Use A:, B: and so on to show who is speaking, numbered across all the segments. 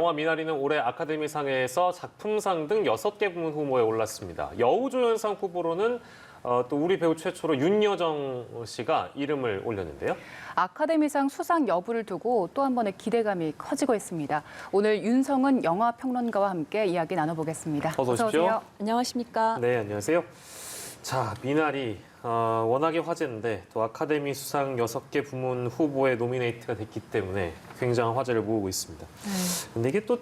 A: 영화 미나리는 올해 아카데미상에서 작품상 등 6개 부문 후보에 올랐습니다. 여우조연상 후보로는 또 우리 배우 최초로 윤여정 씨가 이름을 올렸는데요.
B: 아카데미상 수상 여부를 두고 또 한 번의 기대감이 커지고 있습니다. 오늘 윤성은 영화평론가와 함께 이야기 나눠보겠습니다.
A: 어서 오십시오.
C: 안녕하십니까?
A: 네, 안녕하세요. 자, 미나리 워낙에 화제인데 또 아카데미 수상 6개 부문 후보에 노미네이트가 됐기 때문에 굉장한 화제를 모으고 있습니다. 근데 이게 또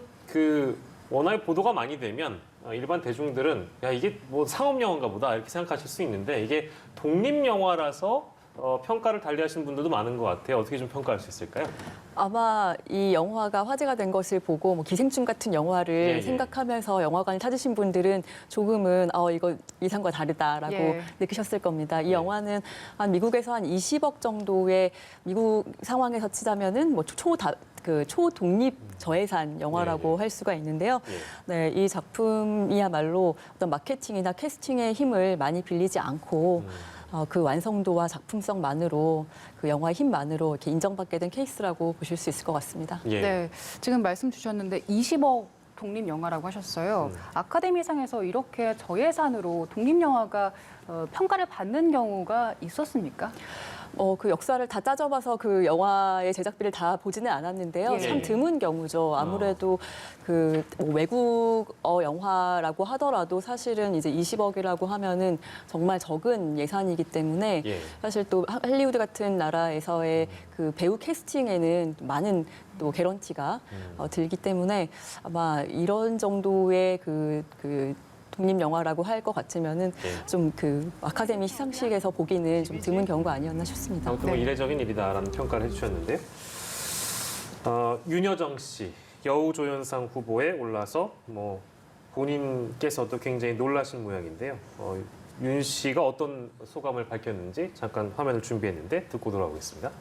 A: 워낙에 보도가 많이 되면 일반 대중들은 야 이게 뭐 상업 영화인가 보다 이렇게 생각하실 수 있는데 이게 독립 영화라서 평가를 달리하시는 분들도 많은 것 같아요. 어떻게 좀 평가할 수 있을까요?
C: 아마 이 영화가 화제가 된 것을 보고 뭐 기생충 같은 영화를
A: 예.
C: 생각하면서 영화관을 찾으신 분들은 조금은 이거 예상과 다르다라고
B: 예.
C: 느끼셨을 겁니다. 이
A: 예.
C: 영화는 미국에서 한 20억 정도의 미국 상황에서 치자면은 뭐 초독립 저예산 영화라고
A: 예.
C: 할 수가 있는데요.
A: 예.
C: 네, 이 작품이야말로 어떤 마케팅이나 캐스팅의 힘을 많이 빌리지 않고 그 완성도와 작품성만으로 그 영화의 힘만으로 이렇게 인정받게 된 케이스라고 보실 수 있을 것 같습니다.
A: 예.
B: 네, 지금 말씀 주셨는데 20억 독립 영화라고 하셨어요. 아카데미상에서 이렇게 저예산으로 독립 영화가 평가를 받는 경우가 있었습니까?
C: 그 역사를 다 따져봐서 그 영화의 제작비를 다 보지는 않았는데요.
B: 예.
C: 참 드문 경우죠. 아무래도 뭐 외국어 영화라고 하더라도 사실은 이제 20억이라고 하면은 정말 적은 예산이기 때문에
A: 예.
C: 사실 또 할리우드 같은 나라에서의 그 배우 캐스팅에는 많은 또 개런티가 들기 때문에 아마 이런 정도의 그 독립 영화라고 할 것 같으면은
A: 예.
C: 좀 그 아카데미 시상식에서 보기는 좀 드문 경우가 아니었나 싶습니다.
A: 아무튼 뭐 이례적인 일이다라는 평가를 해주셨는데요. 윤여정 씨 여우조연상 후보에 올라서 뭐 본인께서도 굉장히 놀라신 모양인데요. 윤 씨가 어떤 소감을 밝혔는지 잠깐 화면을 준비했는데 듣고 돌아오겠습니다.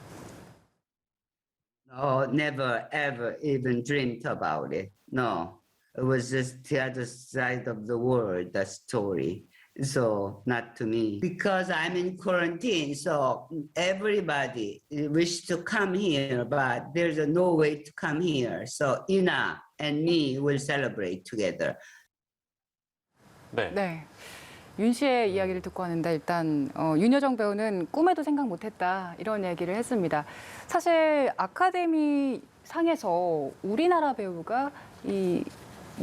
D: No, never, ever even dreamed about it. No, it was just the other side of the world, that story. So, not to me. Because I'm in quarantine, so everybody wish to come here, but there's no way to come here. So, Ina and me will celebrate together.
A: 네.
B: 네. 윤 씨의 이야기를 듣고 왔는데 일단 윤여정 배우는 꿈에도 생각 못했다 이런 얘기를 했습니다. 사실 아카데미 상에서 우리나라 배우가 이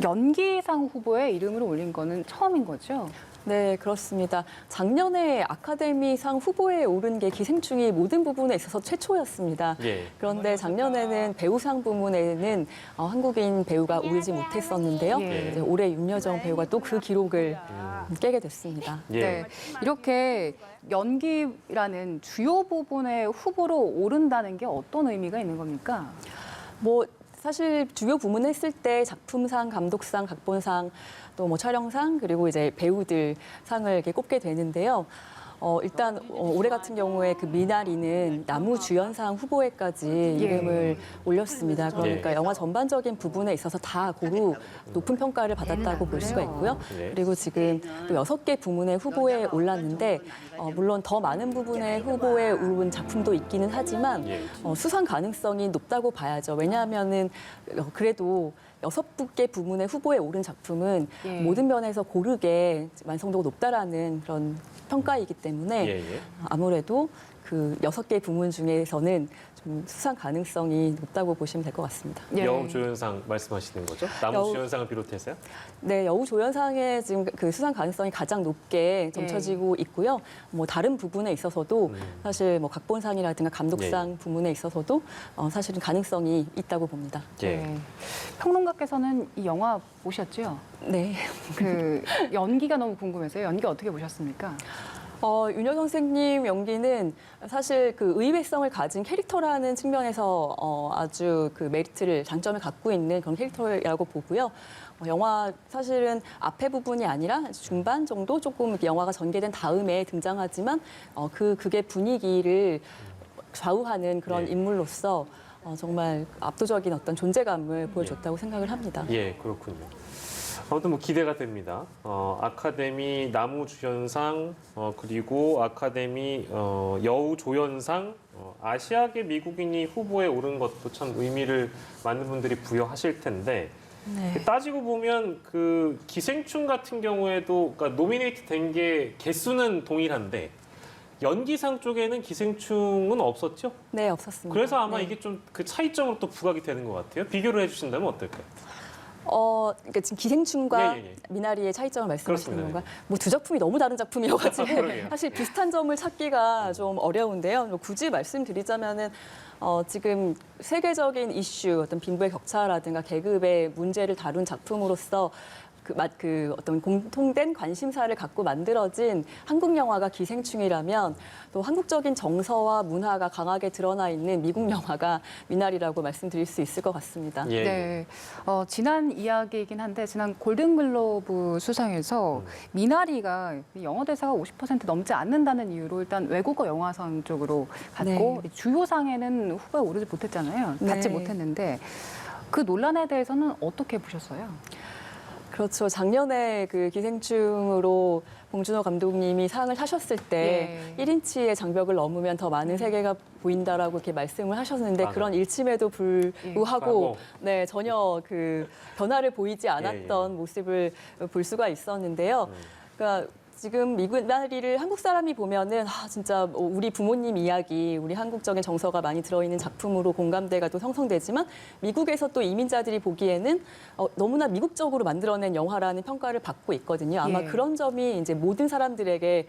B: 연기상 후보에 이름을 올린 거는 처음인 거죠?
C: 네, 그렇습니다. 작년에 아카데미상 후보에 오른 게 기생충이 모든 부분에 있어서 최초였습니다.
A: 예.
C: 그런데 작년에는 배우상 부문에는 한국인 배우가 오르지 못했었는데요.
B: 예.
C: 이제 올해 윤여정 배우가 또 그 기록을 깨게 됐습니다.
A: 예.
B: 네. 이렇게 연기라는 주요 부분의 후보로 오른다는 게 어떤 의미가 있는 겁니까?
C: 뭐 사실 주요 부문 했을 때 작품상, 감독상, 각본상, 또 뭐 촬영상 그리고 이제 배우들 상을 이렇게 꼽게 되는데요. 일단 올해 같은 경우에 그 미나리는 나무주연상 후보에까지 이름을 올렸습니다. 그러니까
A: 예.
C: 영화 전반적인 부분에 있어서 다 고루 높은 평가를 받았다고 볼 수가 있고요.
A: 네.
C: 그리고 지금 또 6개 부문의 후보에 올랐는데 물론 더 많은 부분의 후보에 오른 작품도 있기는 하지만
A: 예.
C: 수상 가능성이 높다고 봐야죠. 왜냐하면은 그래도 6개 부문의 후보에 오른 작품은
B: 예.
C: 모든 면에서 고르게 완성도가 높다라는 그런 평가이기 때문에
A: 예, 예.
C: 아무래도 그 6개 부문 중에서는 좀 수상 가능성이 높다고 보시면 될 것 같습니다.
B: 예.
A: 여우조연상 말씀하시는 거죠? 나무주연상을 비롯해서요?
C: 네, 여우조연상의 지금 그 수상 가능성이 가장 높게 점쳐지고 있고요. 뭐 다른 부분에 있어서도 사실 뭐 각본상이라든가 감독상 부문에 있어서도 사실은 가능성이 있다고 봅니다.
A: 예.
B: 네. 평론가께서는 이 영화 보셨죠?
C: 네.
B: 그 연기가 너무 궁금해서요. 연기 어떻게 보셨습니까?
C: 윤여정 선생님 연기는 사실 그 의외성을 가진 캐릭터라는 측면에서 아주 그 메리트를, 장점을 갖고 있는 그런 캐릭터라고 보고요. 영화 사실은 앞에 부분이 아니라 중반 정도 조금 영화가 전개된 다음에 등장하지만 그게 분위기를 좌우하는 그런
A: 예.
C: 인물로서 정말 압도적인 어떤 존재감을 보여줬다고 생각을 합니다.
A: 예, 그렇군요. 아무튼 뭐 기대가 됩니다. 아카데미 나무주연상, 그리고 아카데미 여우조연상, 아시아계 미국인이 후보에 오른 것도 참 의미를 많은 분들이 부여하실 텐데,
C: 네.
A: 따지고 보면 그 기생충 같은 경우에도 그러니까 노미네이트 된 게 개수는 동일한데 연기상 쪽에는 기생충은 없었죠?
C: 네, 없었습니다.
A: 그래서 아마
C: 네.
A: 이게 좀 그 차이점으로 또 부각이 되는 것 같아요. 비교를 해주신다면 어떨까요?
C: 그러니까 지금 기생충과
A: 예.
C: 미나리의 차이점을 말씀하시는
A: 그렇습니다.
C: 건가? 뭐 두 작품이 너무 다른 작품이어가지고
A: 그러게요.
C: 사실 비슷한 점을 찾기가 좀 어려운데요. 뭐 굳이 말씀드리자면은 지금 세계적인 이슈, 어떤 빈부의 격차라든가 계급의 문제를 다룬 작품으로서 그 어떤 공통된 관심사를 갖고 만들어진 한국 영화가 기생충이라면 또 한국적인 정서와 문화가 강하게 드러나 있는 미국 영화가 미나리라고 말씀드릴 수 있을 것 같습니다.
A: 예.
B: 네, 지난 이야기이긴 한데 지난 골든글로브 수상에서 미나리가 영어 대사가 50% 넘지 않는다는 이유로 일단 외국어 영화상 쪽으로 갔고
C: 네.
B: 주요상에는 후보에 오르지 못했잖아요. 받지
C: 네.
B: 못했는데 그 논란에 대해서는 어떻게 보셨어요?
C: 그렇죠. 작년에 그 기생충으로 봉준호 감독님이 상을 타셨을 때
B: 예.
C: 1인치의 장벽을 넘으면 더 많은 세계가 보인다라고 이렇게 말씀을 하셨는데
A: 맞아요.
C: 그런 일침에도 불구하고
A: 하고.
C: 네, 전혀 그 변화를 보이지 않았던 모습을 볼 수가 있었는데요. 그러니까 지금 미나리를 한국 사람이 보면은 진짜 우리 부모님 이야기, 우리 한국적인 정서가 많이 들어있는 작품으로 공감대가 또 형성되지만 미국에서 또 이민자들이 보기에는 너무나 미국적으로 만들어낸 영화라는 평가를 받고 있거든요. 아마
B: 예.
C: 그런 점이 이제 모든 사람들에게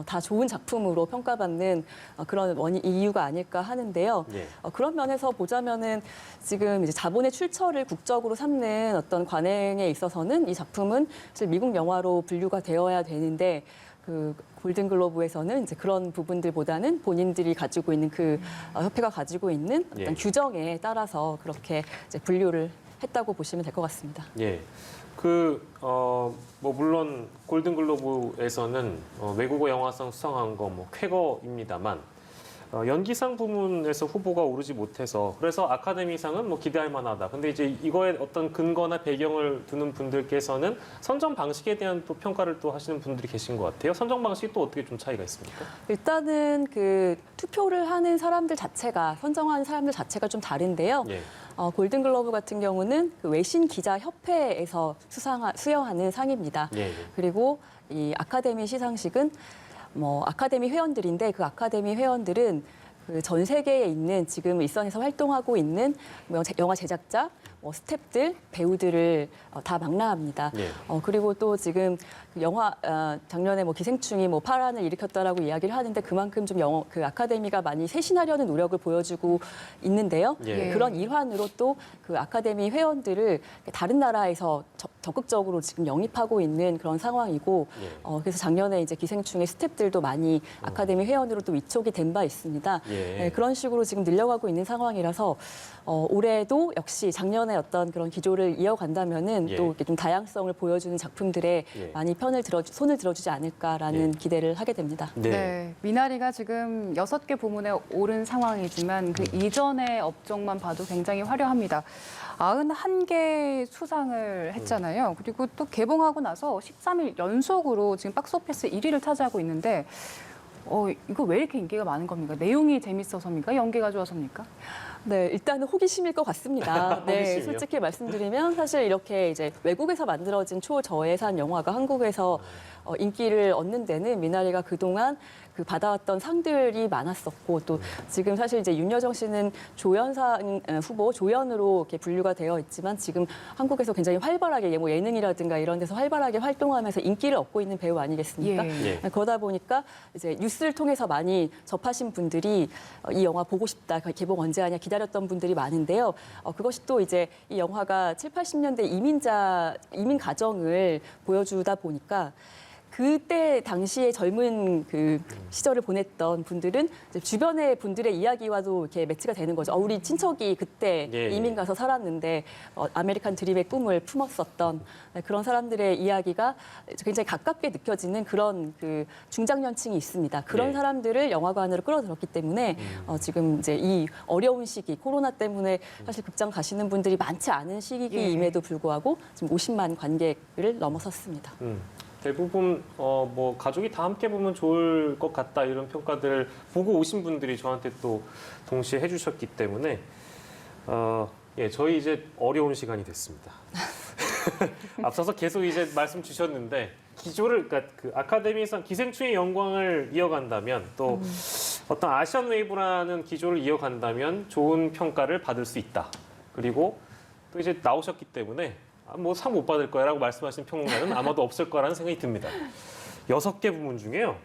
C: 다 좋은 작품으로 평가받는 그런 이유가 아닐까 하는데요.
A: 예.
C: 그런 면에서 보자면은 지금 이제 자본의 출처를 국적으로 삼는 어떤 관행에 있어서는 이 작품은 사실 미국 영화로 분류가 되어야 되는데 그 골든글로브에서는 이제 그런 부분들보다는 본인들이 가지고 있는 그 협회가 가지고 있는 어떤
A: 예.
C: 규정에 따라서 그렇게 이제 분류를 했다고 보시면 될 것 같습니다.
A: 예. 뭐 물론 골든글로브에서는 외국어 영화상 수상한 거 뭐 쾌거입니다만 연기상 부문에서 후보가 오르지 못해서 그래서 아카데미상은 뭐 기대할 만하다. 근데 이제 이거에 어떤 근거나 배경을 두는 분들께서는 선정 방식에 대한 또 평가를 또 하시는 분들이 계신 것 같아요. 선정 방식이 또 어떻게 좀 차이가 있습니까?
C: 일단은 그 투표를 하는 사람들 자체가 선정하는 사람들 자체가 좀 다른데요.
A: 예.
C: 골든글러브 같은 경우는 그 외신 기자 협회에서 수여하는 상입니다.
A: 예.
C: 그리고 이 아카데미 시상식은 뭐 아카데미 회원들인데 그 아카데미 회원들은 그 전 세계에 있는 지금 일선에서 활동하고 있는 영화 제작자, 스태프들, 배우들을 다 망라합니다.
A: 예.
C: 그리고 또 지금 영화 작년에 기생충이 파란을 일으켰다라고 이야기를 하는데 그만큼 좀 그 아카데미가 많이 쇄신하려는 노력을 보여주고 있는데요.
A: 예.
C: 그런 일환으로 또 그 아카데미 회원들을 다른 나라에서 적극적으로 지금 영입하고 있는 그런 상황이고
A: 예.
C: 그래서 작년에 이제 기생충의 스태프들도 많이 아카데미 회원으로 또 위촉이 된 바 있습니다.
A: 예.
C: 네, 그런 식으로 지금 늘려가고 있는 상황이라서 올해도 역시 작년에 어떤 그런 기조를 이어간다면은
A: 예.
C: 또 이렇게 좀 다양성을 보여주는 작품들에
A: 예.
C: 많이 손을 들어주지 않을까라는
A: 예.
C: 기대를 하게 됩니다.
A: 네.
B: 미나리가 지금 6개 부문에 오른 상황이지만 그 이전의 업적만 봐도 굉장히 화려합니다. 91개 수상을 했잖아요. 그리고 또 개봉하고 나서 13일 연속으로 지금 박스오피스 1위를 차지하고 있는데 이거 왜 이렇게 인기가 많은 겁니까? 내용이 재밌어서입니까? 연기가 좋아서입니까?
C: 네, 일단은 호기심일 것 같습니다. 네,
A: 호기심이요?
C: 솔직히 말씀드리면 사실 이렇게 이제 외국에서 만들어진 초저예산 영화가 한국에서 인기를 얻는 데는 미나리가 그동안 그 받아왔던 상들이 많았었고 또 지금 사실 이제 윤여정 씨는 조연상 후보 조연으로 이렇게 분류가 되어 있지만 지금 한국에서 굉장히 활발하게 예능이라든가 이런 데서 활발하게 활동하면서 인기를 얻고 있는 배우 아니겠습니까?
A: 예.
C: 그러다 보니까 이제 뉴스를 통해서 많이 접하신 분들이 이 영화 보고 싶다, 개봉 언제 하냐 기다렸던 분들이 많은데요. 그것이 또 이제 이 영화가 7, 80년대 이민 가정을 보여주다 보니까 그때 당시에 젊은 그 시절을 보냈던 분들은 이제 주변의 분들의 이야기와도 이렇게 매치가 되는 거죠. 우리 친척이 그때
A: 예, 예.
C: 이민 가서 살았는데 아메리칸 드림의 꿈을 품었었던 그런 사람들의 이야기가 굉장히 가깝게 느껴지는 그런 그 중장년층이 있습니다. 그런
A: 예.
C: 사람들을 영화관으로 끌어들였기 때문에 지금 이제 이 어려운 시기, 코로나 때문에 사실 극장 가시는 분들이 많지 않은 시기임에도 불구하고 지금 50만 관객을 넘어섰습니다.
A: 대부분 뭐 가족이 다 함께 보면 좋을 것 같다 이런 평가들을 보고 오신 분들이 저한테 또 동시에 해주셨기 때문에 예, 저희 이제 어려운 시간이 됐습니다. 앞서서 계속 이제 말씀 주셨는데 기조를 그러니까 그 아카데미상 기생충의 영광을 이어간다면 또 어떤 아시안 웨이브라는 기조를 이어간다면 좋은 평가를 받을 수 있다. 그리고 또 이제 나오셨기 때문에 뭐 상 못 받을 거야라고 말씀하신 평론가는 아마도 없을 거라는 생각이 듭니다. 6개 부문 중에요.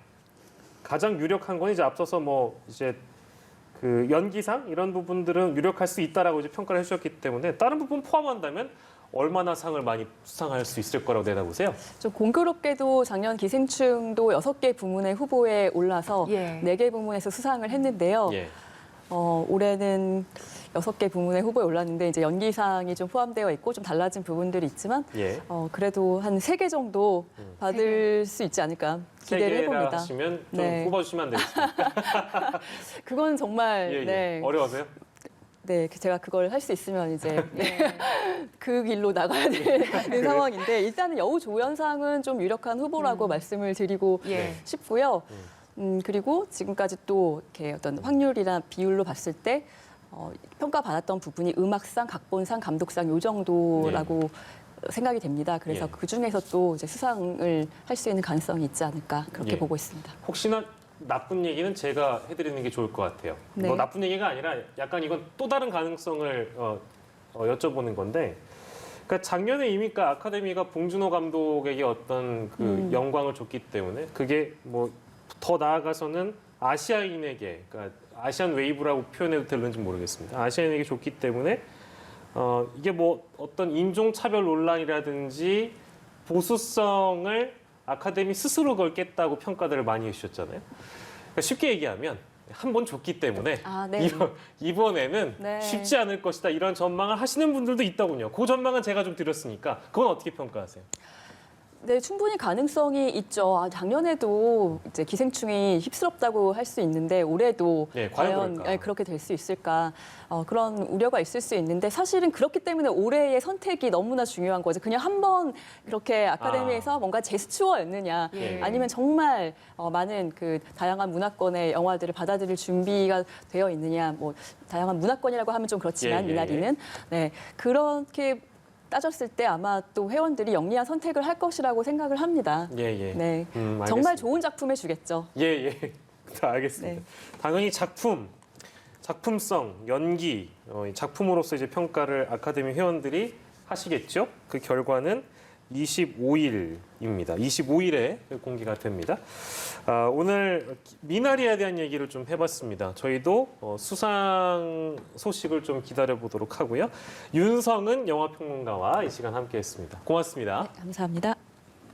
A: 가장 유력한 건 이제 앞서서 뭐 이제 그 연기상 이런 부분들은 유력할 수 있다라고 이제 평가를 해주셨기 때문에 다른 부분 포함한다면 얼마나 상을 많이 수상할 수 있을 거라고 내다보세요?
C: 좀 공교롭게도 작년 기생충도 6개 부문의 후보에 올라서
B: 예.
C: 4개 부문에서 수상을 했는데요.
A: 예.
C: 올해는 6개 부문에 후보에 올랐는데 이제 연기상이 좀 포함되어 있고 좀 달라진 부분들이 있지만
A: 예.
C: 그래도 한 3개 정도 받을 수 있지 않을까 기대를
A: 3개라
C: 해봅니다.
A: 하시면 좀
C: 네.
A: 뽑아주시면 안 되겠습니까?
C: 그건 정말
A: 예, 예.
C: 네,
A: 어려워서요?
C: 네, 제가 그걸 할 수 있으면 이제 그 길로 나가야 되는 상황인데 일단은 여우조연상은 좀 유력한 후보라고 말씀을 드리고
B: 예.
C: 싶고요. 그리고 지금까지 또 이렇게 어떤 확률이나 비율로 봤을 때 평가받았던 부분이 음악상, 각본상, 감독상 요 정도라고 생각이 됩니다. 그래서
A: 예.
C: 그 중에서 또 이제 수상을 할 수 있는 가능성이 있지 않을까 그렇게
A: 예.
C: 보고 있습니다.
A: 혹시나 나쁜 얘기는 제가 해드리는 게 좋을 것 같아요.
C: 네.
A: 뭐 나쁜 얘기가 아니라 약간 이건 또 다른 가능성을 여쭤보는 건데 그러니까 작년에 이미 아카데미가 봉준호 감독에게 어떤 그 영광을 줬기 때문에 그게 뭐 더 나아가서는 아시아인에게 그러니까 아시안 웨이브라고 표현해도 될는지 모르겠습니다. 아시아인에게 줬기 때문에 이게 뭐 어떤 인종차별 논란이라든지 보수성을 아카데미 스스로 걸겠다고 평가들을 많이 해주셨잖아요. 그러니까 쉽게 얘기하면 한 번 줬기 때문에
C: 네.
A: 이번에는
C: 네.
A: 쉽지 않을 것이다 이런 전망을 하시는 분들도 있더군요. 그 전망은 제가 좀 드렸으니까 그건 어떻게 평가하세요?
C: 네, 충분히 가능성이 있죠. 작년에도 이제 기생충이 휩쓸었다고 할 수 있는데 올해도
A: 네, 과연 그럴까?
C: 그렇게 될 수 있을까 그런 우려가 있을 수 있는데 사실은 그렇기 때문에 올해의 선택이 너무나 중요한 거죠. 그냥 한번 그렇게 아카데미에서 뭔가 제스처였느냐
A: 예.
C: 아니면 정말 많은 그 다양한 문화권의 영화들을 받아들일 준비가 되어 있느냐 뭐 다양한 문화권이라고 하면 좀 그렇지만
A: 예, 예,
C: 미나리는 네, 그렇게 따졌을 때 아마 또 회원들이 영리한 선택을 할 것이라고 생각을 합니다.
A: 예, 예.
C: 네,
A: 알겠습니다.
C: 정말 좋은 작품에 주겠죠.
A: 예, 예. 알겠습니다.
C: 네.
A: 당연히 작품성, 연기, 작품으로서 이제 평가를 아카데미 회원들이 하시겠죠. 그 결과는 25일입니다. 25일에 공개가 됩니다. 오늘 미나리에 대한 얘기를 좀 해봤습니다. 저희도 수상 소식을 좀 기다려보도록 하고요. 윤성은 영화평론가와 이 시간 함께했습니다. 고맙습니다.
C: 감사합니다.